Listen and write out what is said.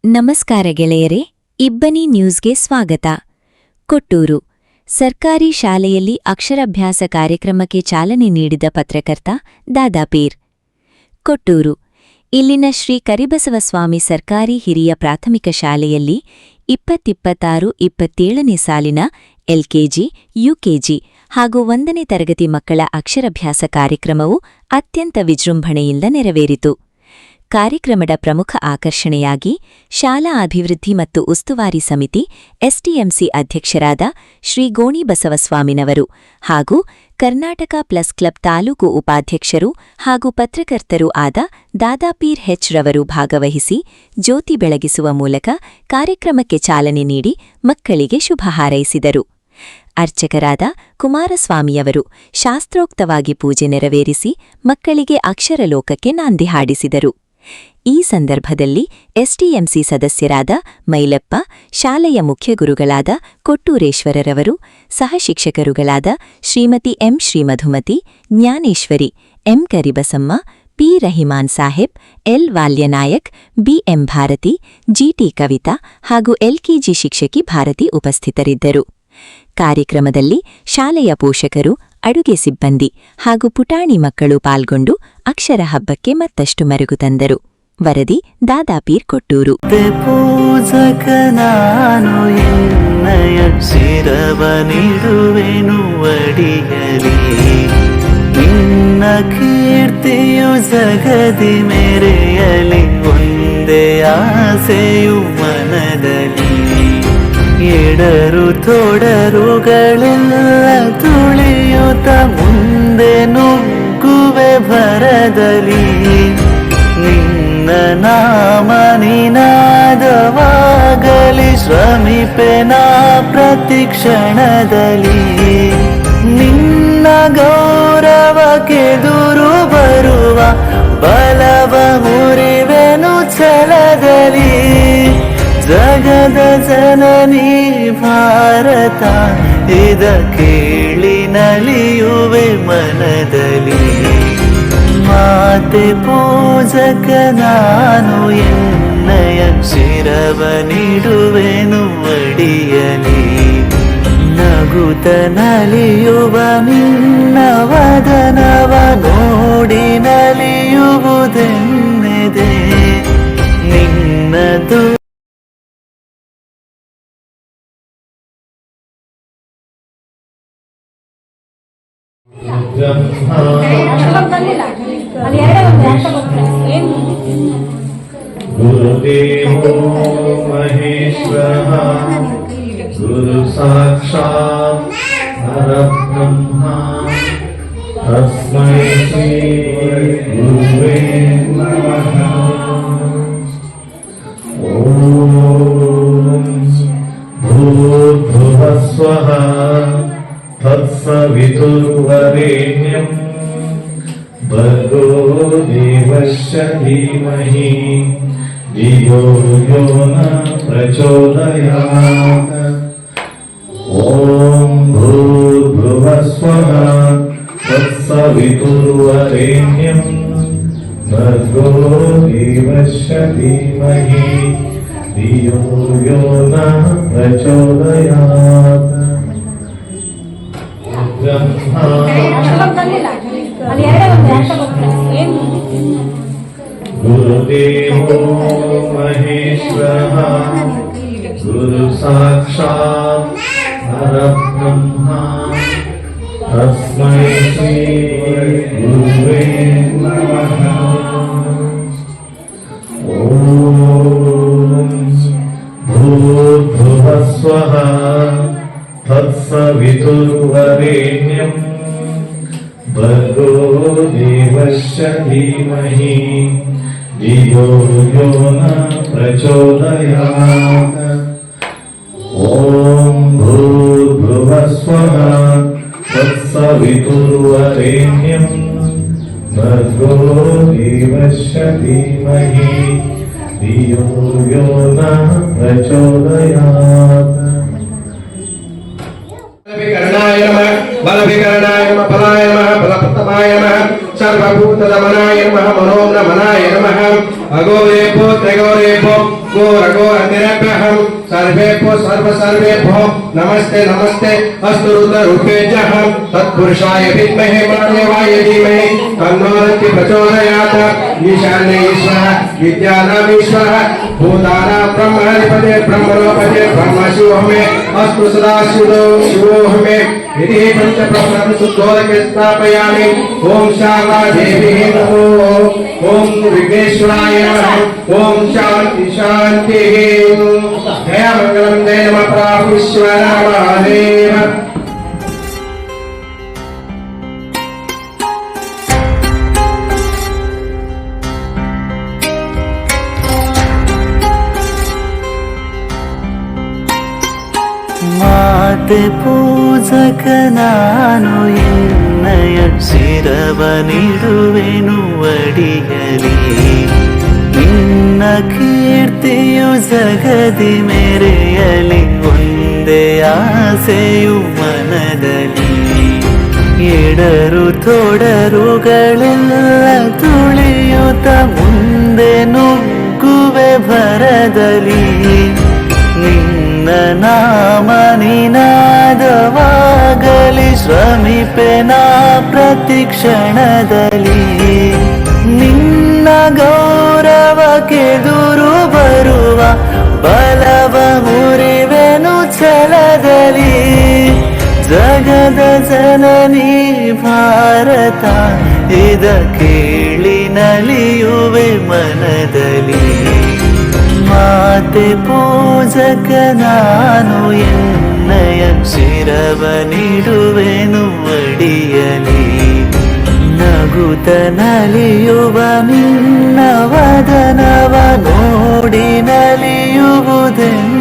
ನಮಸ್ಕಾರ ಗೆಳೆಯರೇ, ಇಬ್ಬನಿ ನ್ಯೂಸ್ಗೆ ಸ್ವಾಗತ. ಕೊಟ್ಟೂರು ಸರ್ಕಾರಿ ಶಾಲೆಯಲ್ಲಿ ಅಕ್ಷರಾಭ್ಯಾಸ ಕಾರ್ಯಕ್ರಮಕ್ಕೆ ಚಾಲನೆ ನೀಡಿದ ಪತ್ರಕರ್ತ ದಾದಾಪೀರ್. ಕೊಟ್ಟೂರು ಇಲ್ಲಿನ ಶ್ರೀ ಕರಿಬಸವಸ್ವಾಮಿ ಸರ್ಕಾರಿ ಹಿರಿಯ ಪ್ರಾಥಮಿಕ ಶಾಲೆಯಲ್ಲಿ 2026-27ನೇ ಸಾಲಿನ ಎಲ್ಕೆಜಿ, ಯುಕೆಜಿ ಹಾಗೂ 1ನೇ ತರಗತಿ ಮಕ್ಕಳ ಅಕ್ಷರಾಭ್ಯಾಸ ಕಾರ್ಯಕ್ರಮವು ಅತ್ಯಂತ ವಿಜೃಂಭಣೆಯಿಂದ ನೆರವೇರಿತು. ಕಾರ್ಯಕ್ರಮದ ಪ್ರಮುಖ ಆಕರ್ಷಣೆಯಾಗಿ ಶಾಲಾ ಅಭಿವೃದ್ಧಿ ಮತ್ತು ಉಸ್ತುವಾರಿ ಸಮಿತಿ ಎಸ್ಟಿಎಂಸಿ ಅಧ್ಯಕ್ಷರಾದ ಶ್ರೀ ಗೋಣಿ ಬಸವಸ್ವಾಮಿನವರು ಹಾಗೂ ಕರ್ನಾಟಕ ಪ್ಲಸ್ ಕ್ಲಬ್ ತಾಲೂಕು ಉಪಾಧ್ಯಕ್ಷರು ಹಾಗೂ ಪತ್ರಕರ್ತರೂ ಆದ ದಾದಾಪೀರ್ ಹೆಚ್ ರವರು ಭಾಗವಹಿಸಿ ಜ್ಯೋತಿ ಬೆಳಗಿಸುವ ಮೂಲಕ ಕಾರ್ಯಕ್ರಮಕ್ಕೆ ಚಾಲನೆ ನೀಡಿ ಮಕ್ಕಳಿಗೆ ಶುಭ ಹಾರೈಸಿದರು. ಅರ್ಚಕರಾದ ಕುಮಾರಸ್ವಾಮಿಯವರು ಶಾಸ್ತ್ರೋಕ್ತವಾಗಿ ಪೂಜೆ ನೆರವೇರಿಸಿ ಮಕ್ಕಳಿಗೆ ಅಕ್ಷರಲೋಕಕ್ಕೆ ನಾಂದಿ ಹಾಡಿಸಿದರು. ಈ ಸಂದರ್ಭದಲ್ಲಿ ಎಸ್ಟಿಎಂಸಿ ಸದಸ್ಯರಾದ ಮೈಲಪ್ಪ, ಶಾಲೆಯ ಮುಖ್ಯ ಗುರುಗಳಾದ ಕೊಟ್ಟೂರೇಶ್ವರರವರು, ಸಹಶಿಕ್ಷಕರುಗಳಾದ Shrimati M Shrimadhumati, Jnaneshwari, M Karibasamma, P Rahiman Saheb, L Valyanayak, BM Bharati, GT Kavita ಹಾಗೂ ಎಲ್ಕೆಜಿ ಶಿಕ್ಷಕಿ ಭಾರತಿ ಉಪಸ್ಥಿತರಿದ್ದರು. ಕಾರ್ಯಕ್ರಮದಲ್ಲಿ ಶಾಲೆಯ ಪೋಷಕರು, ಅಡುಗೆ ಸಿಬ್ಬಂದಿ ಹಾಗೂ ಪುಟಾಣಿ ಮಕ್ಕಳು ಪಾಲ್ಗೊಂಡು ಅಕ್ಷರ ಹಬ್ಬಕ್ಕೆ ಮತ್ತಷ್ಟು ಮೆರುಗು ತಂದರು. ವರದಿ ದಾದಾಪೀರ್ ಕೊಟ್ಟೂರು. ಪೂಜಕನಾನು ಎನ್ನಯ ಶಿರವನಿಡುವೆನು ಅಡಿಯಲಿ, ನಿನ್ನ ಕೀರ್ತಿಯು ಜಗದಿ ಮೆರೆಯಲಿ, ಒಂದೇ ಆಸೆಯು ಮನದಲ್ಲಿ, ಎಡರು ತೊಡರುಗಳೆಲ್ಲ ತುಳಿಯುತ್ತ ಮುಂದೆ ನುಗ್ಗುವೆ ಭರದಲ್ಲಿ, ನಿನ್ನ ನಾಮ ನಿನಾದವಾಗಲಿ ಶ್ರಮಿಪೆನ ಪ್ರತಿಕ್ಷಣದಲ್ಲಿ, ನಿನ್ನ ಗೌರವಕ್ಕೆದುರು ಬರುವ ಬಲವ ಮುರಿವೆನು ಛಲದಲ್ಲಿ, ಜಗದ ಜನನಿ ಭಾರತ ಇದ ಕೇಳಿ ನಲಿಯುವೆ ಮನದಲ್ಲಿ, ಮಾತೆ ಪೂಜಕ ನಾನು ಎನ್ನಯ ಶಿರವನಿಡುವೆನು ಅಡಿಯಲಿ, ನಗುತ ನಲಿಯುವ ನಿನ್ನ ವದನವ ನೋಡಿ ನಲಿಯುವುದೆನ್ನೆದೆ, ನಿನ್ನದು ಗುರುದೇವೋ ಮಹೇಶ್ವರಃ ಗುರು ಸಾಕ್ಷಾತ್ ಪರಬ್ರಹ್ಮ ತಸ್ಮೈ ಶ್ರೀ ಗುರುವೇ ನಮಃ. ಓಂ ಭೂರ್ಭುವಃ ಸ್ವಃ ತತ್ಸವಿತುರ್ವರೆಣ್ಯಂ ಭರ್ಗೋ ದೇವಸ್ಯ ಧೀಮಹಿ ಧಿಯೋ ಯೋ ನ ಪ್ರಚೋದಯಾತ್. ಓಂ ಭೂರ್ಭುವಃ ಸ್ವಃ ತತ್ಸವಿತುರ್ವರೆಣ್ಯಂ ಭರ್ಗೋ ದೇವಸ್ಯ ಧೀಮಹಿ ಧಿಯೋ ಯೋ ನ ಪ್ರಚೋದಯಾತ್. ಗುರುದೇವೋ ಮಹೇಶ್ವರಃ ಗುರು ಸಾಕ್ಷಾತ್ ಪರಬ್ರಹ್ಮ ತಸ್ಮೈ ಶ್ರೀ ಗುರುವೇ ನಮಃ. ಓಂ ಭೂರ್ಭುವಃ ಸ್ವಃ ತತ್ಸವಿತುರ್ವರೆಣ್ಯಂ ಭರ್ಗೋ ದೇವಸ್ಯ ಧೀಮಹಿ ಧಿಯೋ ಯೋ ನ ಪ್ರಚೋದಯಾತ್. ಓಂ ಭೂರ್ಭುವಃ ಸ್ವಃ ತತ್ಸವಿತುರ್ವರೆಣ್ಯಂ ಭರ್ಗೋ ದೇವಸ್ಯ ಧೀಮಹಿ ಧಿಯೋ ಯೋ ನ ಪ್ರಚೋದಯಾತ್. बलविकरणाय नमः, बलविकरणाय नमः, फलाय नमः, फलप्रतमाय नमः, सर्वभूतदमनाय नमः, मनोन्नमनाय नमः, अघोरेभ्यो त्रिघोरेभ्यो घोरघोरतिरभ्यः सर्वेभ्यो सर्वेभ्यो नमस्ते नमस्ते अस्तु रुद्ररूपेभ्यः तत्पुरुषाय विद्महे महादेवाय धीमहि तन्नो रुद्रः प्रचोदयात् ईशान्य ईश्वरः विद्यानाम् ईश्वरः भूतानां ब्रह्मणोपते ब्रह्मणोपते ब्रह्मशिवो मे अस्तु सदा शिवो मे इति पंचब्रह्मणं शुद्धोदके स्थापयामि ओम शारदादेवी नमो ओम विघ्नेश्वराय नमः ओम शांति शांति जय मंगलम जय नमः प्रापुष्वर महादेव ಮಾತೆ ಪೂಜಕ ನಾನು ಎನ್ನಯ ಶಿರವನಿಡುವೆನು ಅಡಿಯಲಿ ನಿನ್ನ ಕೀರ್ತಿಯು ಜಗದಿ ಮೆರೆಯಲಿ ಒಂದೇ ಆಸೆಯು ಮನದಲ್ಲಿ ಎಡರು ತೊಡರುಗಳೆಲ್ಲ ತುಳಿಯುತ್ತ ಮುಂದೆ ನುಗ್ಗುವೆ ಭರದಲ್ಲಿ ನಿನ್ನ ನಾಮ ನಿನಾದವಾಗಲಿ ಶ್ರಮಿಪೆನ ಪ್ರತಿ ಕ್ಷಣದಲ್ಲಿ ನಿನ್ನ ಗೌರವಕ್ಕೆದುರು ಬರುವ ಬಲವ ಮುರಿವೆನು ಛಲದಲ್ಲಿ ಜಗದ ಜನನಿ ಭಾರತ ಇದ ಕೇಳಿ ನಲಿಯುವೆ ಮನದಲ್ಲಿ ಮಾತೆ ಪೂಜಕ ನಾನು ಎನ್ನಯ ಶಿರವನಿಡುವೆನು ಅಡಿಯಲಿ ನಗುತ್ತ ನಲಿಯುವ ನಿನ್ನ ವದನವ ನೋಡಿ ನಲಿಯುವುದೆಂದು